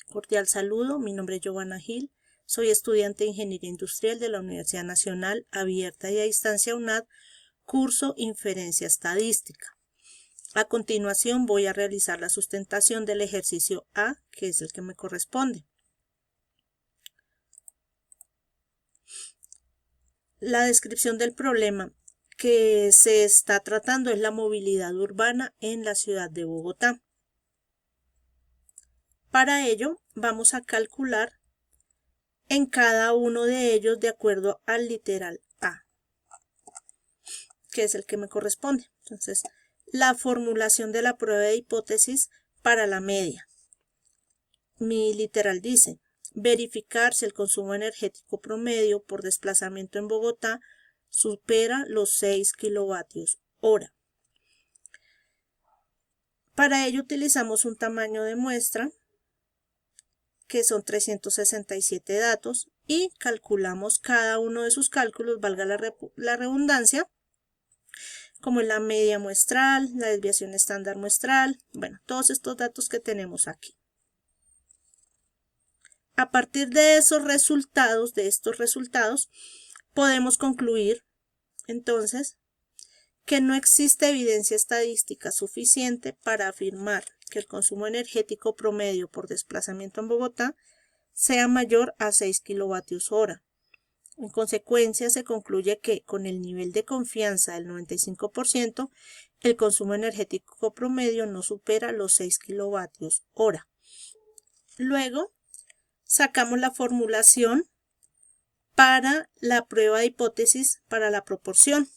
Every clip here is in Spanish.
Cordial saludo, mi nombre es Giovanna Gil, soy estudiante de Ingeniería Industrial de la Universidad Nacional Abierta y a Distancia UNAD, curso Inferencia Estadística. A continuación voy a realizar la sustentación del ejercicio A, que es el que me corresponde. La descripción del problema que se está tratando es la movilidad urbana en la ciudad de Bogotá. Para ello, vamos a calcular en cada uno de ellos de acuerdo al literal A, que es el que me corresponde. Entonces, la formulación de la prueba de hipótesis para la media. Mi literal dice, verificar si el consumo energético promedio por desplazamiento en Bogotá supera los 6 kilovatios hora. Para ello utilizamos un tamaño de muestra que son 367 datos y calculamos cada uno de sus cálculos, valga la redundancia, como es la media muestral, la desviación estándar muestral, bueno, todos estos datos que tenemos aquí. A partir de estos resultados, podemos concluir entonces que no existe evidencia estadística suficiente para afirmar que el consumo energético promedio por desplazamiento en Bogotá sea mayor a 6 kilovatios hora. En consecuencia, se concluye que con el nivel de confianza del 95%, el consumo energético promedio no supera los 6 kilovatios hora. Luego, sacamos la formulación para la prueba de hipótesis para la proporción.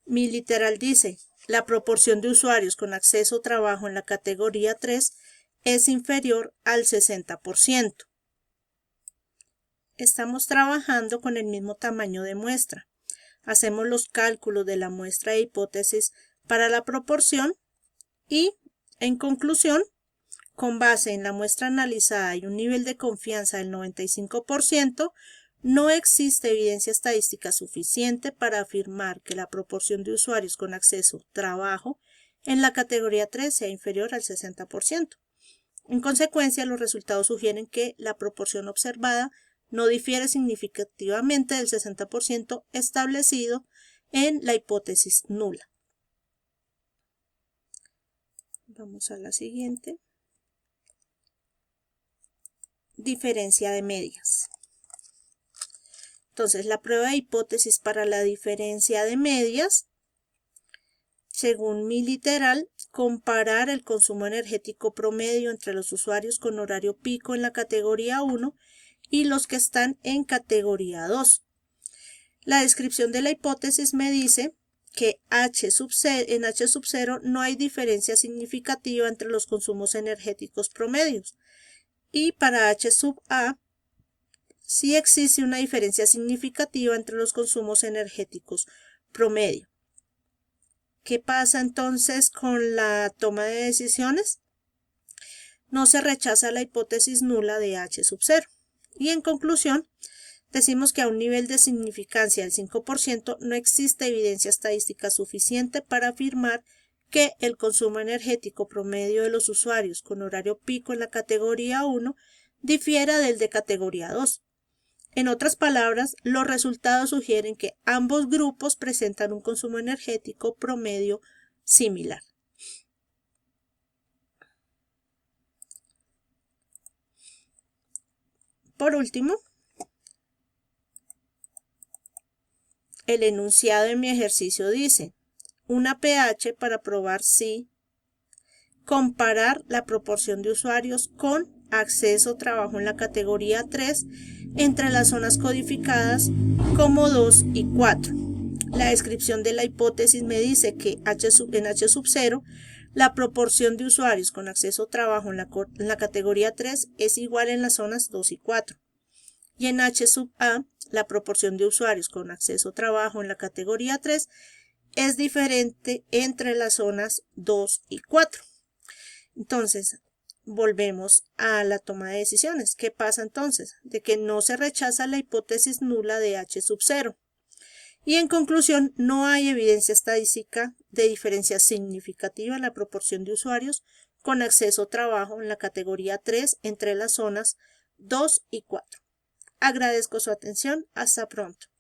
Mi literal dice, la proporción de usuarios con acceso a trabajo en la categoría 3 es inferior al 60%. Estamos trabajando con el mismo tamaño de muestra. Hacemos los cálculos de la muestra de hipótesis para la proporción y, en conclusión, con base en la muestra analizada y un nivel de confianza del 95%, no existe evidencia estadística suficiente para afirmar que la proporción de usuarios con acceso a trabajo en la categoría 3 sea inferior al 60%. En consecuencia, los resultados sugieren que la proporción observada no difiere significativamente del 60% establecido en la hipótesis nula. Vamos a la siguiente. Diferencia de medias. Entonces, la prueba de hipótesis para la diferencia de medias, según mi literal, comparar el consumo energético promedio entre los usuarios con horario pico en la categoría 1 y los que están en categoría 2. La descripción de la hipótesis me dice que en H sub 0 no hay diferencia significativa entre los consumos energéticos promedios y para H sub A sí existe una diferencia significativa entre los consumos energéticos promedio. ¿Qué pasa entonces con la toma de decisiones? No se rechaza la hipótesis nula de H sub 0. Y en conclusión, decimos que a un nivel de significancia del 5% no existe evidencia estadística suficiente para afirmar que el consumo energético promedio de los usuarios con horario pico en la categoría 1 difiera del de categoría 2. En otras palabras, los resultados sugieren que ambos grupos presentan un consumo energético promedio similar. Por último, el enunciado de mi ejercicio dice, una pH para probar si comparar la proporción de usuarios con acceso a trabajo en la categoría 3 entre las zonas codificadas como 2 y 4. La descripción de la hipótesis me dice que en H sub 0 la proporción de usuarios con acceso a trabajo en la categoría 3 es igual en las zonas 2 y 4. Y en H sub A, la proporción de usuarios con acceso a trabajo en la categoría 3 es diferente entre las zonas 2 y 4. Entonces, volvemos a la toma de decisiones. ¿Qué pasa entonces? De que no se rechaza la hipótesis nula de H sub 0. Y en conclusión, no hay evidencia estadística de diferencia significativa en la proporción de usuarios con acceso a trabajo en la categoría 3 entre las zonas 2 y 4. Agradezco su atención. Hasta pronto.